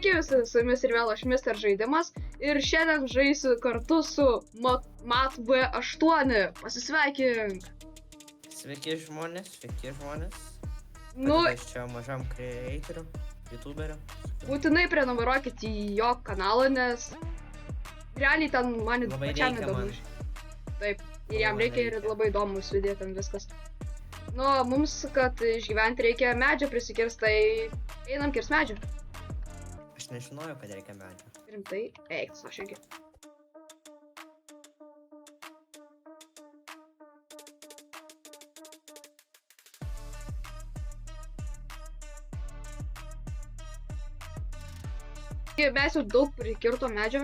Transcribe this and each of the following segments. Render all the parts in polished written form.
Sveiki visi, su jumis ir vėl aš Mr. Žaidimas ir šiandien žaisiu kartu su Mat V8. Pasisveikink! Sveiki žmonės. Nu, Aš čia mažam kreatoriu, youtuberiu. būtinai prenumeruokit į jo kanalą, nes realiai ten man Labai pačiam reikia įdomu. man. Taip, ir jam Labai reikia ir reikia. labai įdomus video ten viskas. Nu, mums, kad išgyventi reikia medžio prisikirst, tai einam kirst medžio. Aš nežinojau, kad reikia medžio. Rimtai, eik, aš irgi. Mes jau daug prikirto medžio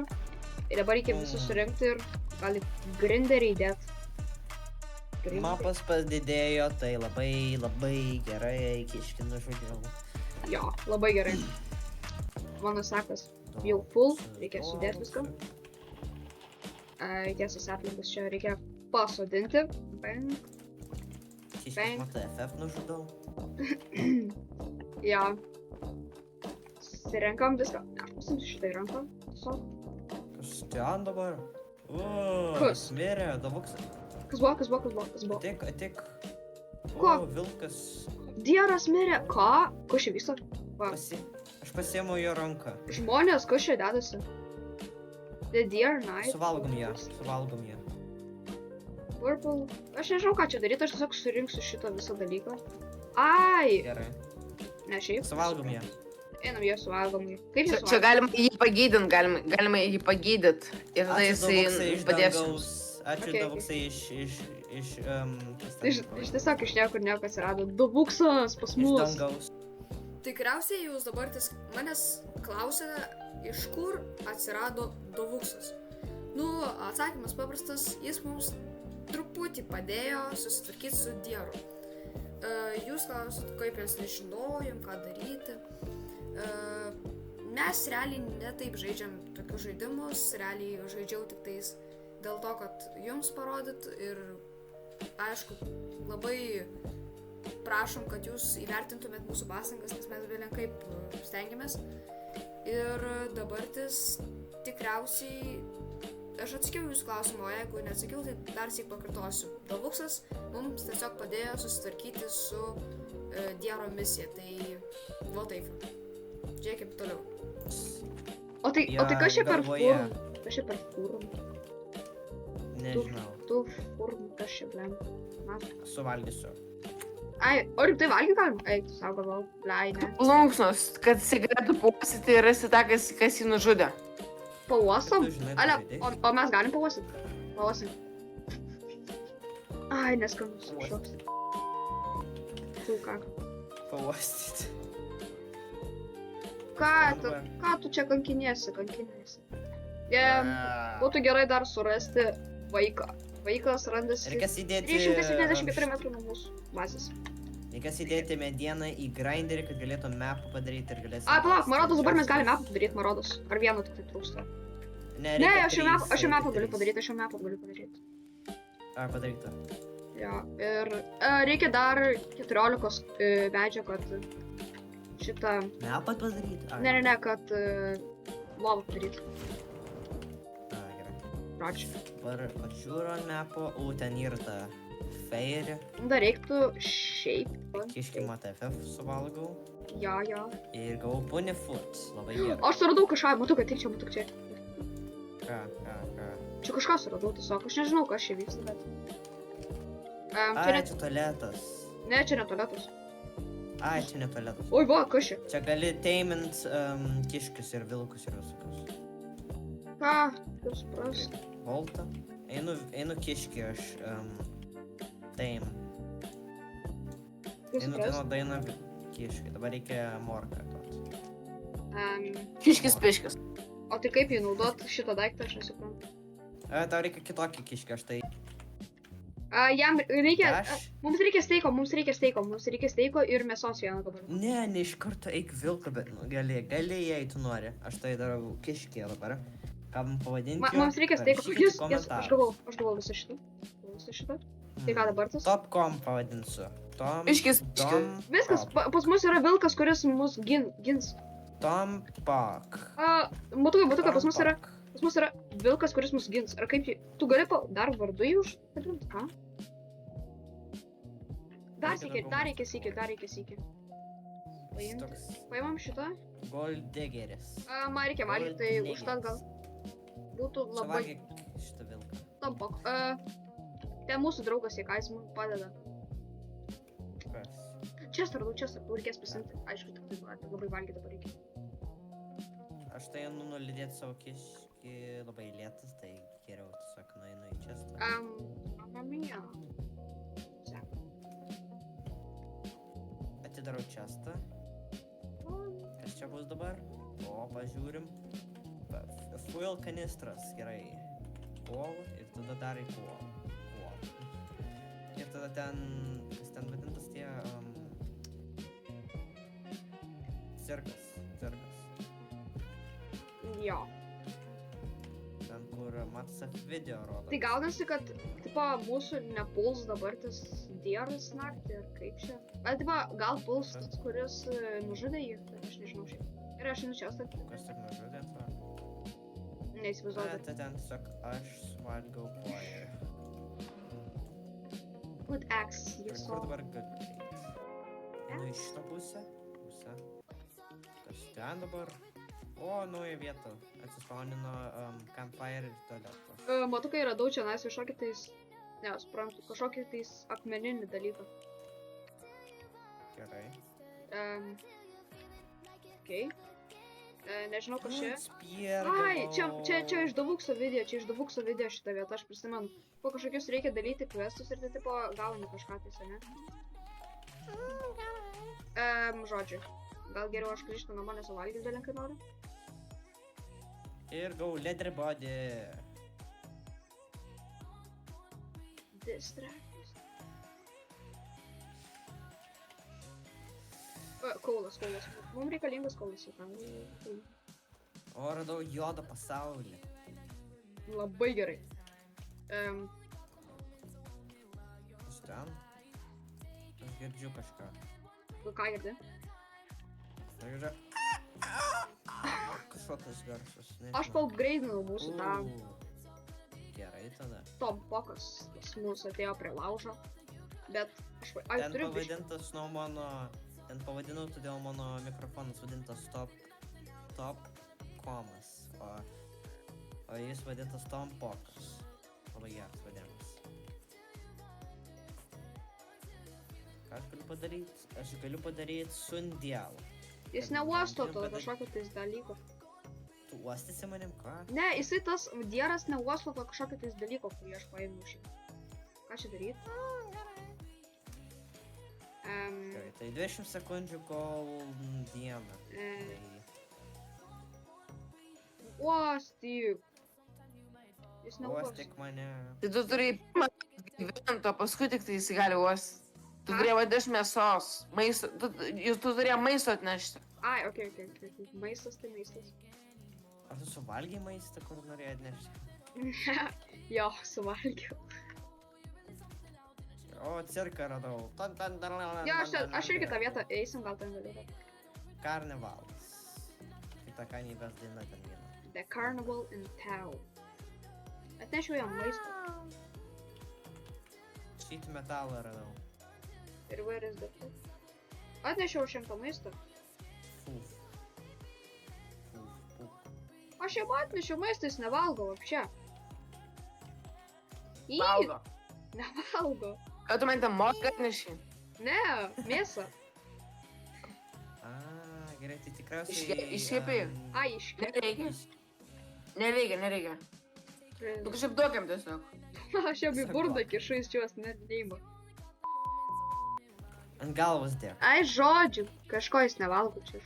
ir dabar reikia visus surinkti ir gali grinderį įdėti. Mapas padidėjo, tai labai gerai, kiškį nužudžiau. Jo, labai gerai. Mano sakas jau full, reikia sudėti viską. Reikės aplinkus čia reikia pasodinti. Bang. Kiškį matą FF nužudau. Jo. Susirenkam viską. Aš pasimsiu šitą į ranką. Tiesiog. Kas ten dabar? Kas? Mirė, davuksai. Kas buvo? Atik. Ko? Vilkas. Dieras mirė. Ką? Kas čia vyksta? Va. Aš pasiėmiau jo ranką. Žmonės, kas čia dedasi? The deer night. Suvalgom ją. Purple. Aš nežinau, ką čia daryti, aš tiesiog surinksiu šitą visą dalyką. Ai! Gerai. Ne šiaip. Suvalgom ją. Einam jį suvalgom jį. Kaip jį Čia suvalgom? galima jį pagydint, galima jį pagydyt. Ir tada jisai padės. Ačiū Okay, davuksai Iš tiesiog iš niekur nieko atsirado. Dubuksas pas mus. dangaus. Tikriausiai jūs dabar manęs klausėte, iš kur atsirado Dovuksas. Nu, atsakymas paprastas, jis mums truputį padėjo susitvarkyti su Dieru. Jūs klausėte, kaip mes nežinojom, ką daryti. Mes realiai netaip žaidžiam tokius žaidimus, realiai žaidžiau tik tais dėl to, kad jums parodyt ir aišku, labai prašom, kad jūs įvertintumėt mūsų pastangas, nes mes belenkaip stengiamės. Ir dabartis tikriausiai, aš atsakiau jūsų klausimą, o jeigu neatsakiau, tai dar sik pakartosiu. Dovuksas mums tiesiog padėjo susitvarkyti su Diero misija, tai va taip. Žiūrėkime toliau. O tai kas čia per furm? Kas čia per furm? Nežinau. Tu furm, kas čia blem? Suvalgysiu. Ai, o rimtai valgyti galim? Eik, tu savo galvau, blei, ne. Plunksnos, kad jisai galėtų puostyti ir rasti tą, kas jį nužudė. Pauostom? Tu žinai, Ale, tu o mes galim pauostim? Pauostim. Ai, neskanus šoks. Tu ką? Pauostyti. Ką tu čia kankiniesi? Būtų gerai dar surasti vaiką. Vaikas randasi Reikės įdėti 374 metrų nuo mūsų bazės. Reikės įdėti medieną į grinderį, kad galėtum mapą padaryti ir galėsim... Ai, palauk, Marodos, dabar mes galim mapą padaryti, Marodos. Ar vieno tik tai trūksta? Ne, aš jau mapą galiu padaryti. Ar padaryta? Jo, ir reikia dar 14 medžio, kad šitą... Mapą padaryti? Ne, kad lovą padaryti. Gerai. Pradžią. Dabar pažiūro ant mapo, ten yra ta feirė. Dar reiktų šiaip. Kiškį matą FF suvalgau. Jo. Ir gavau pony foot. Labai gerai. Aš suradau kažką, matau, kad tik čia. Ką? Čia kažką suradau tiesiog, aš nežinau, kas čia vyksta, bet... Ai, čia tualetas. Ne, čia ne tualetas. Ai, čia ne tualetas. Oi, va, kas čia? Čia gali teimint kiškius ir vilkus ir visokius. Ką? Kaip suprast? Volta. Einu kiškį, aš teim. Kaip suprast? Daina kiškį. Dabar reikia morką. Kiškis piškis. O tai kaip jį naudot šitą daiktą, aš nesuprantu. Tau reikia kitokį kiškį, aš tai... Jam reikia... Aš? Mums reikia steiko ir mėsos vieną dabar. Ne iš karto eik vilką, bet gali, jei tu nori. Aš tai darau kiškį dabar. Ką man pavadinti? Mums reikia steiko. Jūs, aš galvau visą šitą. Tai ką dabar tas? Topcom pavadinsiu. Piškis. Viskas, pas mus yra vilkas, kuris mus gins. Tompak. Matukai, pas mus yra vilkas, kuris mus gins. Ar kaip jį... Tu gali dar vardu jį užkabinti, ką? Dar reikia sykį. Paimam šitą. Goldegeris. Man reikia valgyti, tai užtat gal. Būtų labai... Suvalgyk šitą vilką. Tompak. Ten mūsų draugas Jekais mums padeda. Kas? Čestą radau, tau reikės pasimti. Aišku, tik tai labai valgyti dabar reikia. Aš tai nulidėti savo kiškį labai lėtas, tai geriau tiesiog nueinu į čestą. Mamma mia. Atidarau čestą. Kas čia bus dabar? O, pažiūrim. Fuel kanistras, gerai. Kol ir tada dar į kol. Ir tada ten, kas ten vadintas tie... cirkas. Jo. Ten, kur matosi video rodo. Tai gaunasi, kad, tipo, mūsų nepuls dabar tas dieras naktį, ar kaip čia? Bet, tipo, gal puls tas, kuris nužudė jį, tai aš nežinau šiaip. Ir aš einu čia statyti. Kas tik nužudė, to? Neįsivaizduoju. Tai ten tiesiog aš valgau koją. Good axe, you Kur saw. dabar gali? Einu į šitą pusę. Kas ten dabar? O, nauja vieta. Atsispaunino campfire ir tualeto. Matukai radau čia nais kažkokį tais... Ne, suprantu, kažkokį tais akmeninį dalyką. Gerai. Okei. Nežinau, kas čia. Spiergavau. Ai, čia iš Davukso video šitą vietą, aš prisimenu. Po kažkokius reikia daryti questus ir tai tipo gauni kažką tais, ne? Žodžiu. Gal geriau aš grįžtu namo nesuvalgyti dalinkai noriu? Ir gau leather body. Distractus. Kaulas. Mums reikalingas kaulas jau tam. O, radau juodą pasaulį. Labai gerai. Kas ten? Aš girdžiu kažką. Ką girdi? Girdžiu. Kažkokios garsas. Aš paupgraidinau mūsų tą Gerai tada. Tompokas pas mūsų atėjo prie laužo. Bet aš... Ai, Ten turiu biškį. pavadintas nuo mano... Ten pavadinau, todėl mano mikrofonas vadintas Top Komas. O jis vadintas Tompokas. Labai geras vadinimas. Ką aš galiu padaryti? Aš galiu padaryti sundialą. Jis neuosto to kažkokio tais dalyko. Tu uostysi manim ką? Ne, jisai tas dieras neuosto to kažkokio tais dalyko, kurį aš paėmiau šį. Ką čia daryti? Gerai, tai 20 sekundžių kol dieną. Uostyk. Jis neuosto. Uostyk mane. Tai tu turi gyventi, o paskui tik tai jis gali uostyti. Tu turėjai vadinti mėsos. Tu turėjai maisto atnešti. Ai, okei. Maistas tai maistas. Ar tu suvalgiai maistą, kur norėjai atnešti? Jo, suvalgiau. O, cirką radau. Jo, aš irgi tą vietą eisim, gal ten vėliau. Karnevalas. Tai ta kanybės daina ten viena. The Carnival in Town. Atnešiau jam maistą. Šitą metalą radau. Ir where is the food? Atnešiau šimtą maistą. Fuf. Aš jam atnešiau maistą, jis nevalgo apšia. Valgo. Nevalgo. Ką tu man ten mozgą atneši? Ne, mėsą. Gerai, tai tikriausiai... Iškepė. Ai, iškepė. Nereikia. Tu kažkaip duokiam tiesiog. Aš jam į burdą kišu, jis čia jos net neima. Ant galvos dėk. Ai, žodžiu, kažko jis nevalgo čia.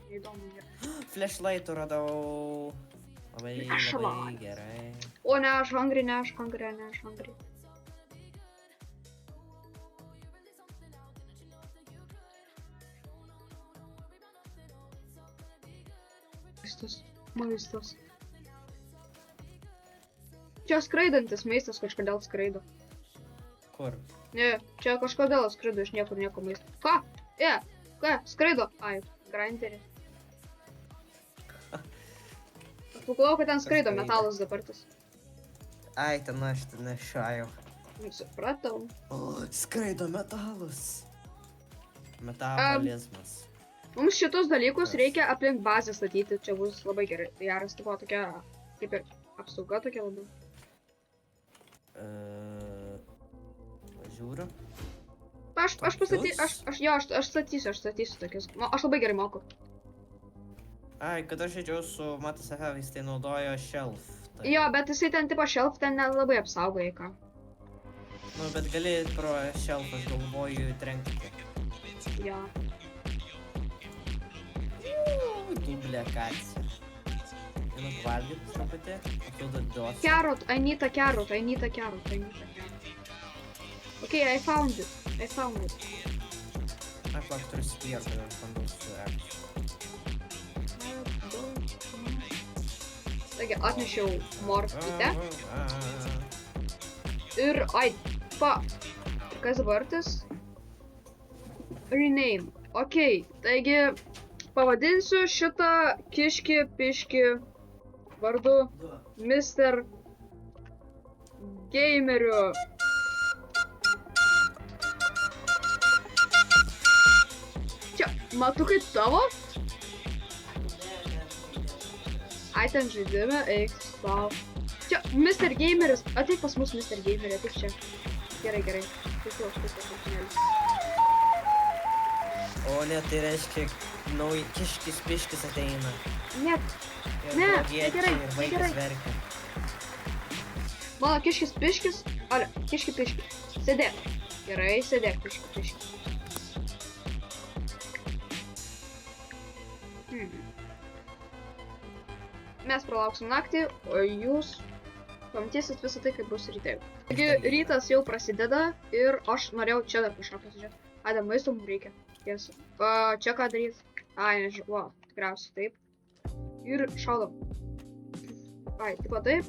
Neįdomu. Flashlightų radau. Labai Flashlight. gerai. O ne, aš hungry. Maistas. Čia skraidantis maistas kažkodėl skraido. Kur? Ne, čia kažkodėl skraido iš nieko maisto. Ką? Ką? Skraido? Ai, grinderis. Pagalvojau, kad ten skraido skraido? metalas dabartis. Ai, ten aš ten nešajau. Supratau. O, skraido metalus. Metabolizmas. Mums šitus dalykus Kas? reikia aplink bazę statyti, čia bus labai gerai. Geras, tipo tokia, kaip ir apsauga tokia labiau. Žiūriu. Aš pastatysiu, aš statysiu tokius. Aš labai gerai moku. Ai, kad aš žaidžiau su Matas Efevis, tai naudojo shelf. Tai... Jo, bet jisai ten tipo shelf ten nelabai apsaugoja ką. Nu, bet gali pro shelf, aš galvoju, trenkti. Jo. Dublekacija. Einu valgyti truputį, atrodo dosą. Carrot, I need a carrot. Okay, I found it. Aš turiu spyrą, kad aš bandau sureikšti. Taigi, atnešiau morkytę. Ir, kas dabar tas? Rename. Ok, taigi, pavadinsiu šitą kiškį piškį vardu Mr. Gameriu. Čia, matu kaip tavo? Ai, ten žaidime, eik, sau. Čia, Mr. Gameris, ateik pas mus Mr. Gamerį, ateik čia. Gerai. Tikiu, aš taip pasakinėlis. O ne, tai reiškia, kiškis piškis ateina. Ne, Ir Ne, blogiečiai, negerai, ir vaikas negerai. verkia. mano kiškis piškis, kiški piški. Sėdėk. Gerai, sėdėk, kiški piški. Mes pralauksim naktį, o jūs pamatysit visą tai, kaip bus ryte. Taigi, rytas jau prasideda ir aš norėjau čia dar kažką pasižiūrėti. Ada, maisto mums reikia. Tiesa. Čia ką daryti? Ai, nežinau, tikriausiai taip. Ir šaudom. Ai, tipo taip.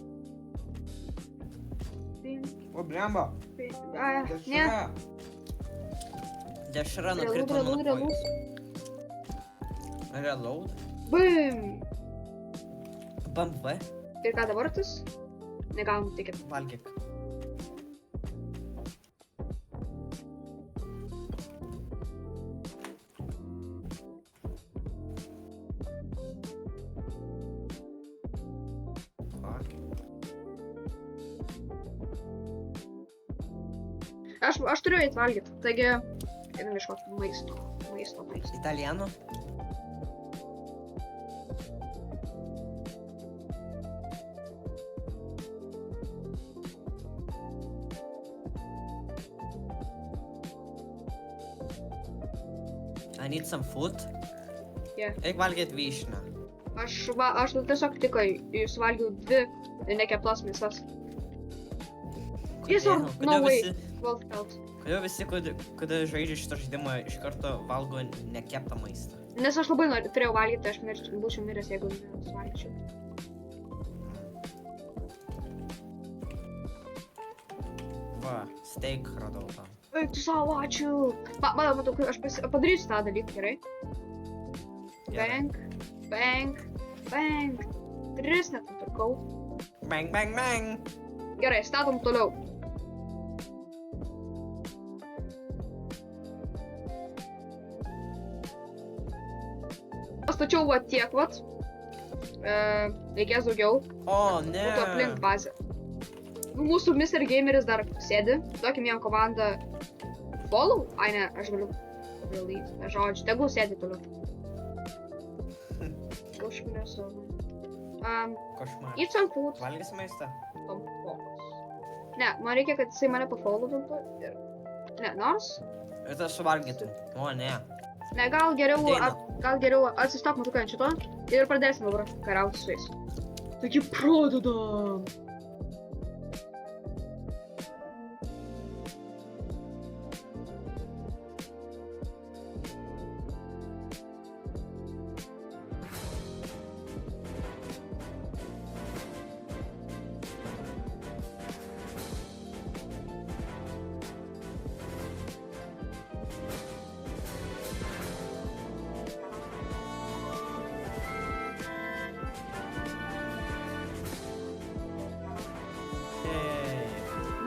O, blemba. Ne. Dešra nukrito nuo kojos. Reload. Bum. Bump V. Ir ką dabar tas? Negalim tikėti. Valgyk. Aš turiu eit valgyti, taigi einam ieškoti maisto. Italiano? I need some food. Yeah. Eik valgyt vyšną. Aš tiesiog tik suvalgiau 2 nekeptas mėsas. Yes or no way. Well felt. Kodėl visi, kada žaidžia šitą žaidimą, iš karto valgo nekeptą maistą? Nes aš labai turėjau valgyti, tai aš būčiau miręs, jeigu nesuvalgyčiau. Va, steak radau tam. Eik tu savo, ačiū. Matau, aš padarysiu tą dalyką, gerai? Gerai. Bang. 3 net nupirkau. Bang. Gerai, statom toliau. Pastačiau va tiek vat. Reikės daugiau. O, ne. Būtų aplink bazę. Mūsų Mr. Gameris dar sėdi. Duokim jam komandą follow. Ai ne, aš galiu release. Žodžiu, tegul sėdi toliau. Kažkaip nesu. Košmar. Eat some food. Valgys maistą? Ne, man reikia, kad jisai mane pafollowintų ir... Ne, nors? Ir tas suvalgytum. O, ne. Ne, gal geriau Ateina. atsistok matuką ant šito ir pradėsim dabar kariauti su jais. Taigi pradedam.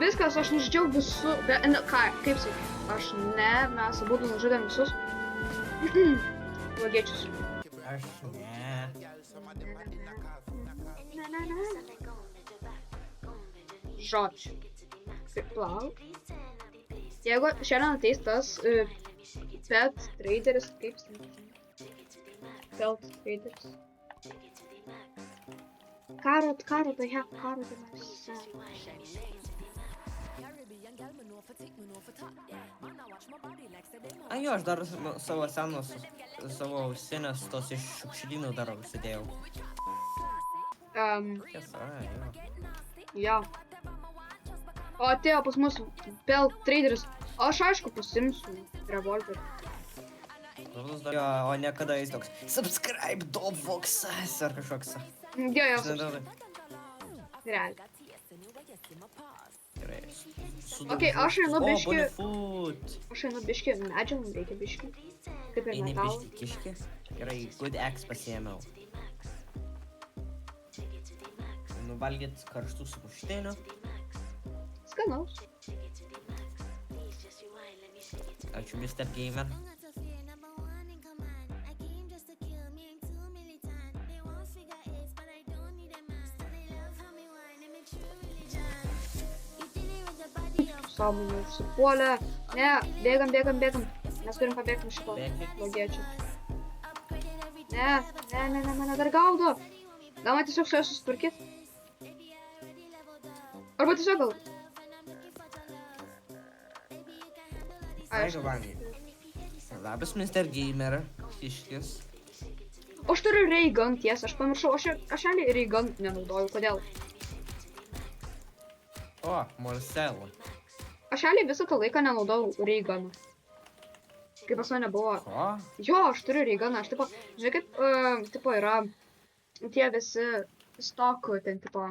Viskas, aš nužudžiau visų, ką, kaip sakai, aš ne, mes abudu nužudėm visus blogiečius. Aš ne. Žodžiu. Palauk. Jeigu šiandien ateis tas pet traderis, kaip sakyti? Pelt traderis. Karo, tai have karo, tai mes. A jo, aš dar savo senos, savo ausinės tos iš šiukšlynų dar užsidėjau. Tiesa, jo. Jo. O atėjo pas mus pelt traderis. Aš aišku pasimsiu revolverį. Jo, o niekada jis toks subscribe Dobvoxas ar kažkoks. Jo, realiai. Gerai. Okei, aš einu biškį. Food. Aš einu biškį, medžių mums reikia biškį. Kaip ir Eini metalų. biškį kiškį. Gerai, good axe pasiėmiau. Nuvalgyt karštų sumuštinių. Skanaus. Ačiū, Mr. Gamer. Sąmonė užsipuolė. Ne, bėgam. Mes turim pabėgti nuo šito blogiečio. Ne, mane dar gaudo. Gal man tiesiog su juo susitvarkyt? Arba tiesiog gal. Aišku, vangiai. Labas, Mr. Gamer. Kiškis. Aš turiu ray gun, tiesa, aš pamiršau, aš realiai ray gun nenaudoju, kodėl? O, Marcelo. Aš realiai visą tą laiką nenaudojau ray gun. Kaip pas mane buvo. Ko? Jo, aš turiu ray gun, aš tipo, žinai kaip, tipo yra tie visi stokų ten tipo.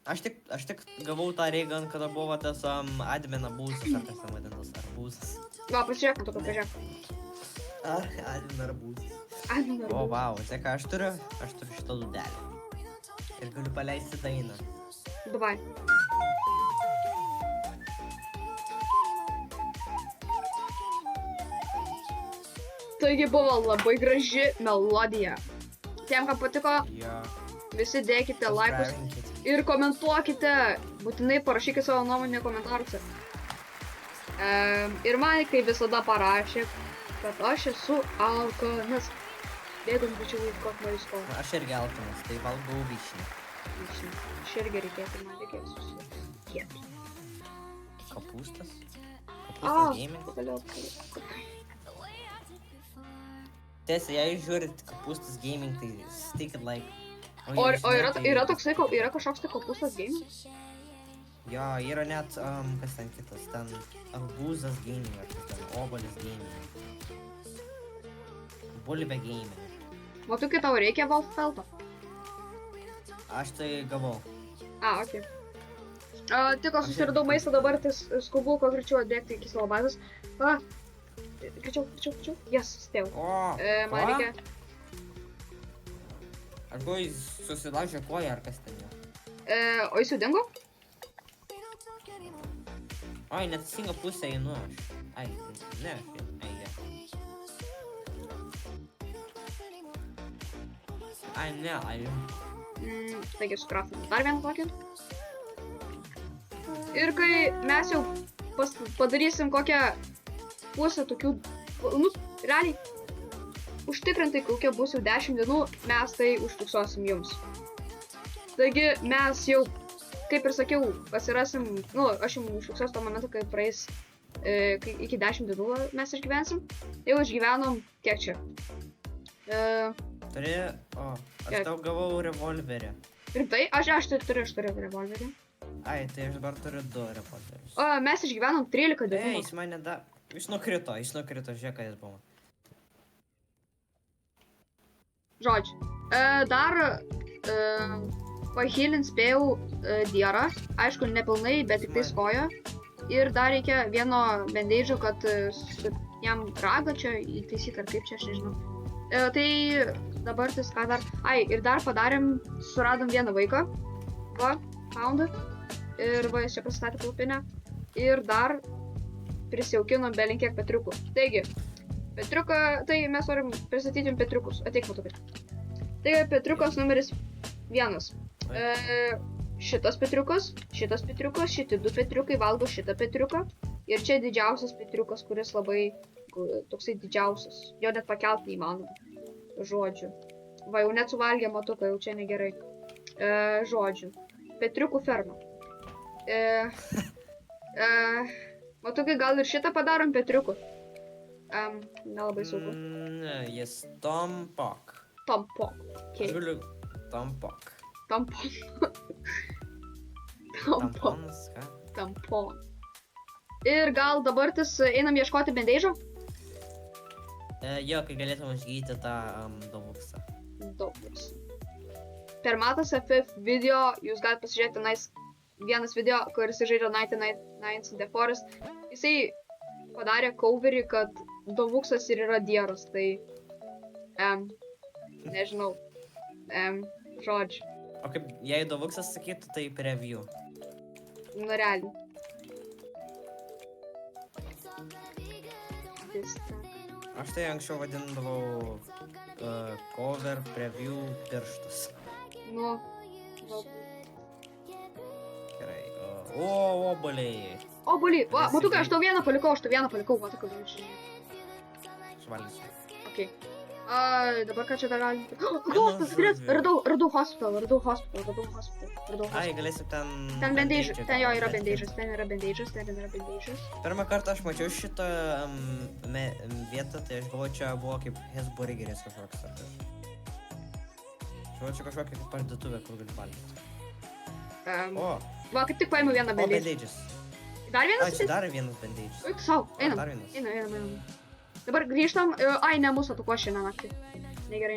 Aš tik gavau tą reigan, kada buvo tas admin abūzas, ar kas ten vadintas, arbūzas. Va, pasižiūrėk, tu pažiūrėk. Admin arbūzas. Admin arbūzas. O, vau, tai ką aš turiu šitą dūdelį. Ir galiu paleisti dainą. Davai. Taigi buvo labai graži melodija. Tiem, kam patiko, Jo. visi dėkite laikus ir komentuokite. Būtinai parašykite savo nuomonę komentaruose. Ir man kaip visada parašė, kad aš esu alkanas. Bėgam bičiau laikot maisto. Na, aš irgi alkanas, tai valgau vyšnį. Aš irgi reikėtų, man reikėtų susikieti. Kapustas? A, Kapustas gaming? pagaliau. Tiesa, jei žiūrit kapustas gaming, tai stikit like. O yra toksai, yra kažkoks tai kopustas gaming? Jo, yra net, kas ten kitas, ten arbūzas gaming, ar kas ten obuolis gaming. Bulvė gaming. Matau, kai tau reikia Valfelto. Aš tai gavau. A, okei. Tiko, susiradau maistą, dabar tai skubu, kuo greičiau atbėgti iki savo bazės. Greičiau. Yes, spėjau. O, Man reikia... Aš buvau susilaužę koją, ar kas ten jau. O jis jau dingo? Oi, neteisinga pusė einu aš. Ai, ne, ai, ne. Ai, ne, ai. Taigi sukraftinu dar vieną tokį. Ir kai mes jau padarysim kokią pusę tokių, nu, realiai, užtikrintai kokia bus jau 10 dienų, mes tai užfiksuosim jums. Taigi mes jau, kaip ir sakiau, pasirasim, nu, aš jums užfiksuosiu tą momentą, kai praeis iki 10 dienų mes išgyvensim. Jau išgyvenom, kiek čia? Turi, aš tau gavau revolverį. Rimtai? Aš turiu revolverį. Ai, tai aš dabar turiu 2 revolverius. Mes išgyvenom 13 dienų. Jis mane da... Jis nukrito, žiūrėk, ką jis buvo. Žodžiu, dar pahilint spėjau dierą, aišku, nepilnai, bet tik tais koją. Ir dar reikia vieno bandage'o, kad jam ragą čia įtaisyti, ar kaip čia, aš nežinau. Tai dabar tai ką dar... Ai, ir dar padarėm, suradom vieną vaiką. Va, found. Ir va, jis čia pasistatė palapinę. Ir dar prisijaukinom belinkiek petriukų. Taigi, petriuką, tai mes norim pristatyti jums petriukus. Ateik matokai. Tai petriukas numeris 1. Šitas petriukas, šitie 2 petriukai valgo šitą petriuką. Ir čia didžiausias petriukas, kuris labai toksai didžiausias. Jo net pakelt neįmanoma. Žodžiu. Va, jau net suvalgė matuką, jau čia negerai. Žodžiu. Petriukų ferma. Matukai, gal ir šitą padarom petriukų? Nelabai saugu. Ne, jis Tompok. Tampon. Okay. Žiūliu, Tompok. Tampon. Tamponas, ką? Tampon. Ir gal dabartis einam ieškoti bandėžo? Jo, kai galėtum išgyti tą davuksą. Daug. Per Matas FF video jūs galite pasižiūrėti tenais vienas video, kuris žaidžia 99 Nights in the Forest. Jisai padarė coverį, kad davuksas ir yra dieras, tai nežinau, žodžiu, O kaip jei davuksas sakytų, tai preview. nu realiai. Aš tai anksčiau vadindavau cover, preview, pirštus. Nu, galbūt. Gerai. O, obuoliai. Obuolį, va, matukai, aš tau vieną palikau, matukai, Suvalgysiu. okei. Dabar ką čia dar galim? Hospital, radau hospital. Ai, galėsiu ten... Ten bandėžas, ten jo yra bandėžas. Pirmą kartą aš mačiau šitą vietą, tai aš galvoju, čia buvo kaip Hesburgeris kažkoks. Čia kažkokia kaip parduotuvė, kur gali valgyti. O, Va, kaip tik paėmiau vieną bandėžą. bandėdžius. Dar Ai, vienas? čia dar vienas bandėdžius. Eik sau, einam. Dar vienas. Einam. Dabar grįžtam. Ai, ne, mūsų atakuos šiandien naktį. Negerai.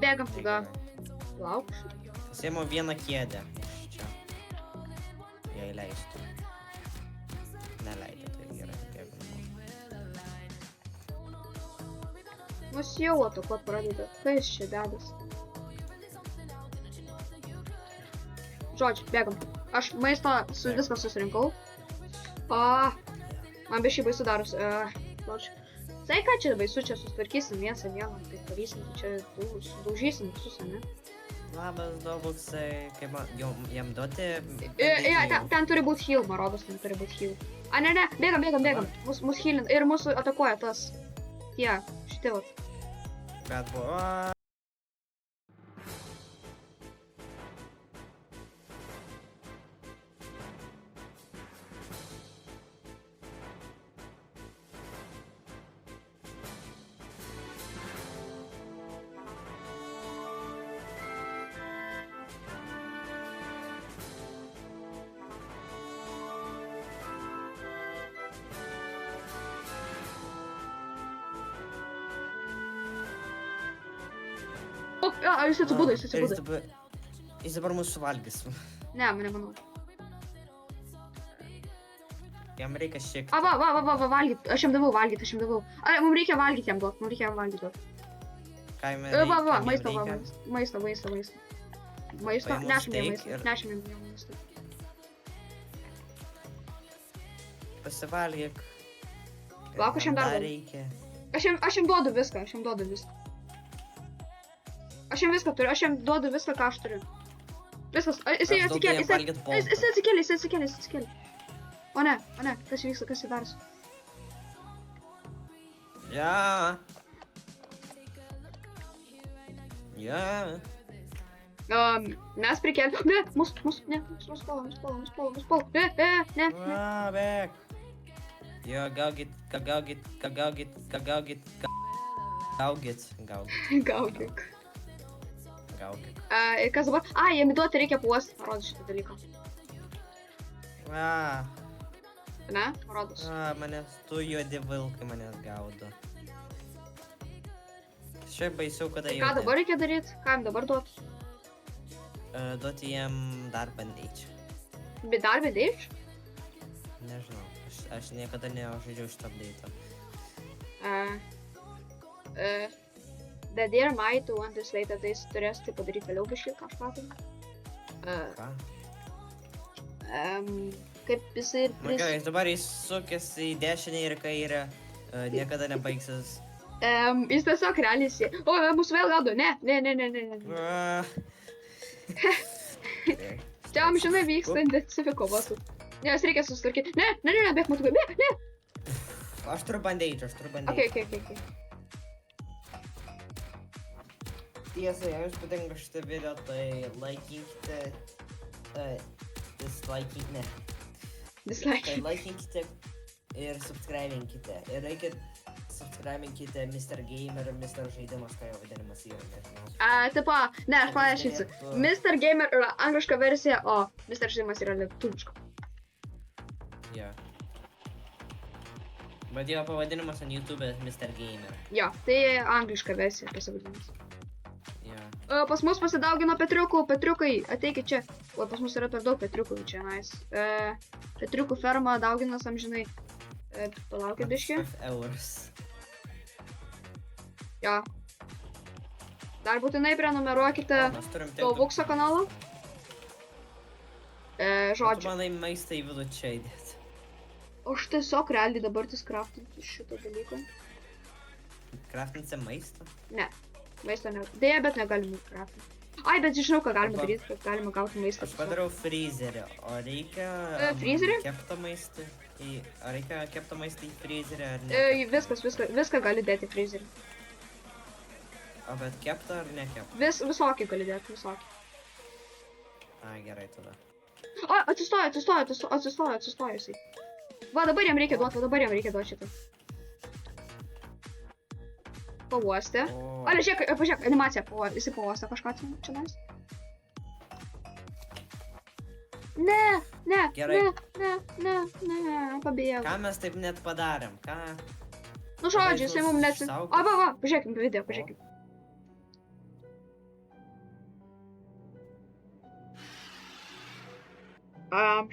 Bėgam tada. Lauk. Pasiėmiau vieną kėdę iš čia. Jei leistų. Neleidė, tai gerai, bėgam. Mus jau atakuot pradeda. Kas čia dedas? Žodžiu, bėgam. Aš maistą viską susirinkau. Man biškai baisu darus. Žodžiu. Tai ką čia baisu, čia susitvarkysim vieną, tai pavysim, čia daužysim visus, ne? Labas, davuksai, kaip jam duoti... Ten turi būt heal, man rodos, ten turi būt heal. Ne, bėgam. Mus healint ir mūsų atakuoja tas. Tie, šitie vat. Bet buvo... Jis atsibudo. Jis dabar mūsų suvalgys. Ne, manau. Jam reikia šiek tiek. Va, valgyt. Aš jam davau. Mums reikia valgyti jam duot. Kaime Va, reikia. maisto. Maisto, nešim jam maisto. Pasivalgyk. Lauk, aš jam dar duodu. reikia. Aš jam duodu viską. Aš jam duodu viską, ką aš turiu. Viskas, jisai Aš duodu jam atsikėlė, valgyt boltą. jisai atsikėlė. O ne, kas vyksta, kas įdaras? Ja. Mes prikėlėm. Ne, mus puola. Ne. Bėk. Jo, gaugit. Gaudyk. Gaugit. Ir kas dabar? Jiem įduoti reikia puostyti, man rodos šitą dalyką. Ne, man rodos. Manęs tu juodi vilkai manęs gaudo. Šiaip baisiau, kada Tai ką dabar reikia daryti? Ką jam dabar duoti? Duoti jam dar bandėčių. Bet dar bandage? Nežinau, aš niekada nežaidžiau šitą update'ą. The dear might want this later, tai jis turės tai padaryti vėliau biškai kažką tai. Ką? Kaip jisai ir Na gerai, dabar jis sukėsi į dešinę ir kairę, niekada nebaigsis. Jis tiesiog realiai O, mūsų vėl gaudo, ne. Čia amžinai vyksta intensyvi kova su. Ne, jas reikia susitvarkyti. Ne, bėk mūsų, ne. Aš turiu bandyti. Okay. Tiesa, jei jums patinka šitą video, tai laikykite, Dislike. tai laikykite ir subscribinkite. Ir reikia subscribinkite Mr. Gamer ir Mr. Žaidimas, ką jo vadinimas yra, nežinau. Tipo, ne, aš paaiškinsiu. Mr. Gamer yra angliška versija, o Mr. Žaidimas yra lietuviška. Jo. Bet jo pavadinimas ant YouTube Mr. Gamer. Jo, tai angliška versija pasivadinimas. Jo. Pas mus pasidaugino Petriukai, ateikit čia. O, pas mus yra per daug Petriukų čia, nice. Petriukų ferma dauginas amžinai. Palaukit biškį. 5 eurus. Jo. Dar būtinai prenumeruokite Mes turim tiek to daug. Vukso kanalą. Tu Žodžiu. manai maistą į vidų čia įdėt. Aš tiesiog realiai dabar skraftinti šito dalyko. Kraftinsi maistą? Ne, maisto ne. Deja, bet negalim kraftinti. Ai, bet žinau, ką galima Arba- daryti, kad galima gauti maistą. Aš padariau freezerį, o reikia... Freezerį? Keptą maistą Ar reikia keptą maistą į freezerį ar ne? Viską gali dėti į freezerį. O bet keptą ar nekeptą? Visokį gali dėti, visokį. Ai, gerai tada. O, atsistojo jisai. Va, dabar jam reikia duoti šitą. Pavostė. O, Ale, pažiūrėk, animacija, jisai pavostė kažką čia nais. Ne, Gerai. pabėgo. ką mes taip net padarėm? Ką? Nu, žodžiu, jisai mums net... Išsaugos. O, va, pažiūrėkim video, pažiūrėkim.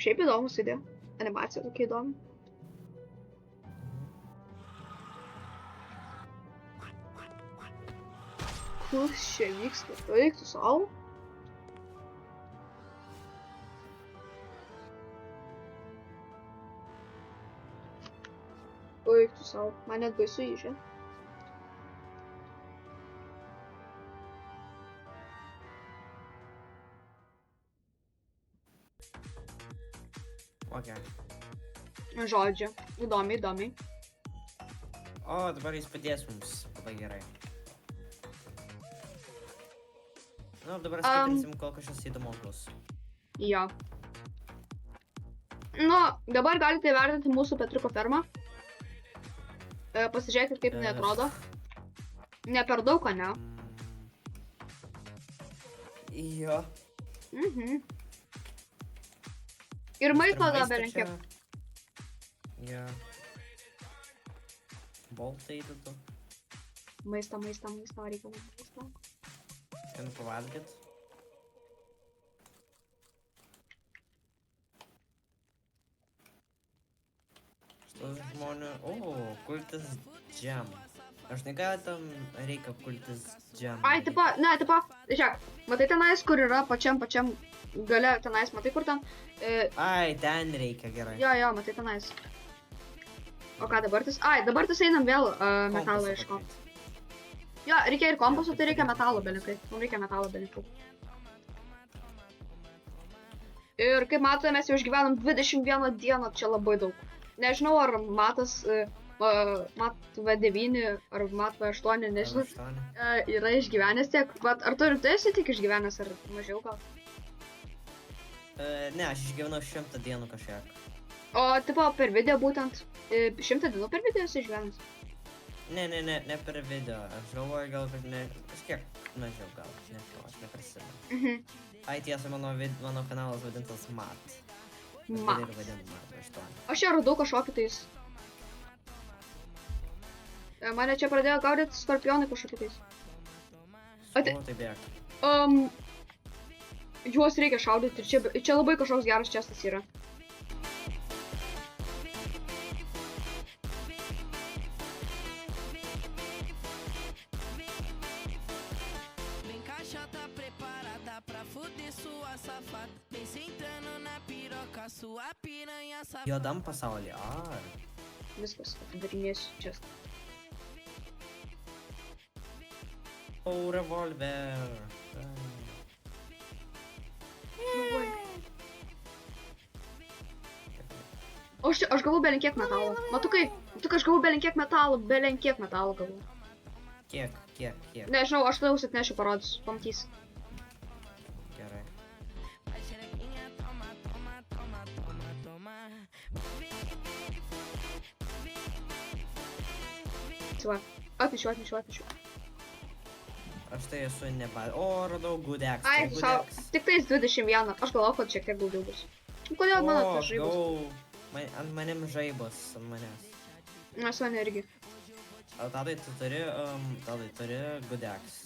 Šiaip įdomus video. Animacija tokia įdomi. Kas čia vyksta? Eik tu savo. Eik tu savo. Man net baisu jį čia. Okay. Žodžiu, įdomiai. O, dabar jis padės mums. Labai gerai. Nu, dabar stiprinsim, kol kažkas įdomus bus. Jo. Nu, dabar galite vertinti mūsų Petriuko fermą. Pasižiūrėkit, kaip jinai atrodo. Ne per daug, o ne? Jo. Ir maisto Turim dabar čia. kiek. Jo. Boltai įdėtų. Maisto, reikia maisto. Ten pavalgyt. Šitas žmonių... O, kultis džem. Aš negali tam reikia kultis džem. Ai, žiūrėk, matai tenais, kur yra pačiam gale tenais, matai kur ten? Ai, ten reikia, gerai. Jo, matai tenais. O ką dabar tas? Ai, dabar tas einam vėl metalo Kompasą ieškot. pakeist. Jo, reikia ir kompaso, tai reikia metalo belikai. Mums reikia metalo belikų. Ir kaip matote, mes jau išgyvenom 21 dieną, čia labai daug. Nežinau, ar Matas, Mat V9 ar Mat V8, nežinau, yra išgyvenęs tiek. Bet ar tu esi tik išgyvenęs, ar mažiau gal? Ne, aš išgyvenau 100 dienų kažkiek. O, tipo, per video būtent 100 dienų per video esi išgyvenęs? Ne per video. Aš galvoju gal, kad ne... Kažkiek mažiau gal, nežinau, aš neprisimenu. Ai, tiesa, mano kanalas vadintas Mat. Mat. Ir vadinu Mat V8. Aš čia radau kažkokį tais. Mane čia pradėjo gaudyti skorpionai kažkokį tais. O, tai bėg. Juos reikia šaudyti ir čia labai kažkoks geras čestas yra. Vem cá, já tá preparada. Juodam pasaulyje. Viskas, atidarinėsiu čia. O, revolver. Aš gavau belenkiek metalo. Matukai, aš gavau belenkiek metalo gavau. Kiek? Nežinau, aš tada atnešiu parodysiu, pamatysi. Gerai. Va, atnešiu. Aš tai esu neba... O, radau Goodex. Ai, sau, tik tais 21, aš galvoju, kad šiek tiek daugiau bus. Kodėl man atneša žaibus? Ant manim žaibas, ant manęs. Aš man irgi. O Tadai, tu turi Goodex.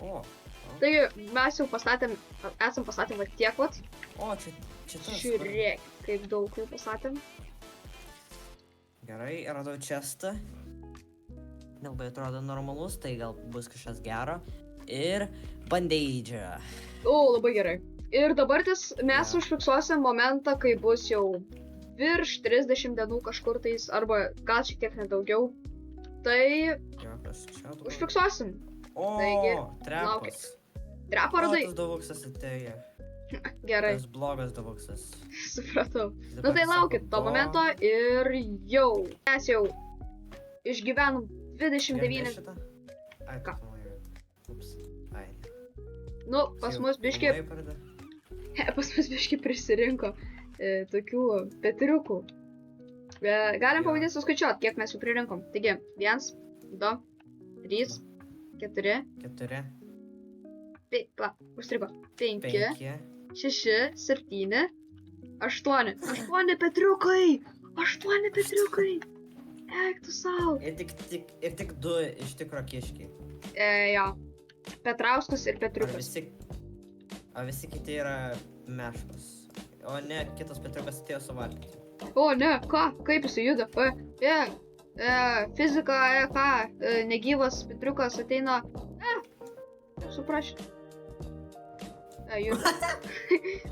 O, Taigi, mes jau esam pastatę va tiek vat. o, čia tas. Žiūrėk, kaip daug jau pastatėm. Gerai, radau chestą. Nelabai atrodo normalus, tai gal bus kažkas gero. Ir bandage. O, labai gerai. Ir dabar mes užfiksuosim momentą, kai bus jau virš 30 dienų kažkur tais, arba gal šiek tiek nedaugiau. Tai užfiksuosim. O, Taigi, trepas. Trepą radai? Tas davuksas atėjo. Gerai, Tas blogas davuksas. supratau. Nu tai laukit to momento ir jau. Mes jau išgyvenom 29. Ai, Ką? Ups. Ai. Nu, pas mus biški prisirinko tokių petriukų. Galim Jo. pavadinti suskaičiuot, kiek mes jų pririnkom. Taigi, 1, 2, 3, 4, 4, užstrigo, 5, 5. 6, 7, 8. 8 petriukai! 8 petriukai! Eik tu savo. Ir tik 2 iš tikro kiškiai. Jo. Petrauskas ir Ar Petriukas. visi kiti yra meškos. O ne, kitas Petriukas atėjo suvalgyti. O, ne, ką? Kaip jisai juda? Fizika, ką? Negyvas Petriukas ateina. Suprašau. Juda.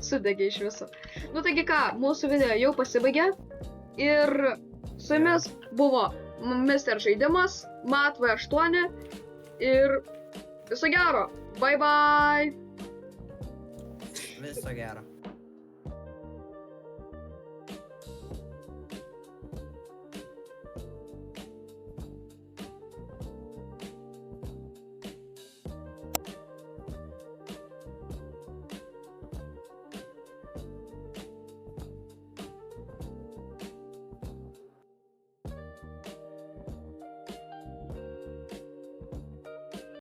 Sudegė iš viso. Nu taigi ką, mūsų video jau pasibaigė. Ir su jumis buvo Mr. Žaidimas, Mat-V8 ir viso gero. Bye bye. Viso gero.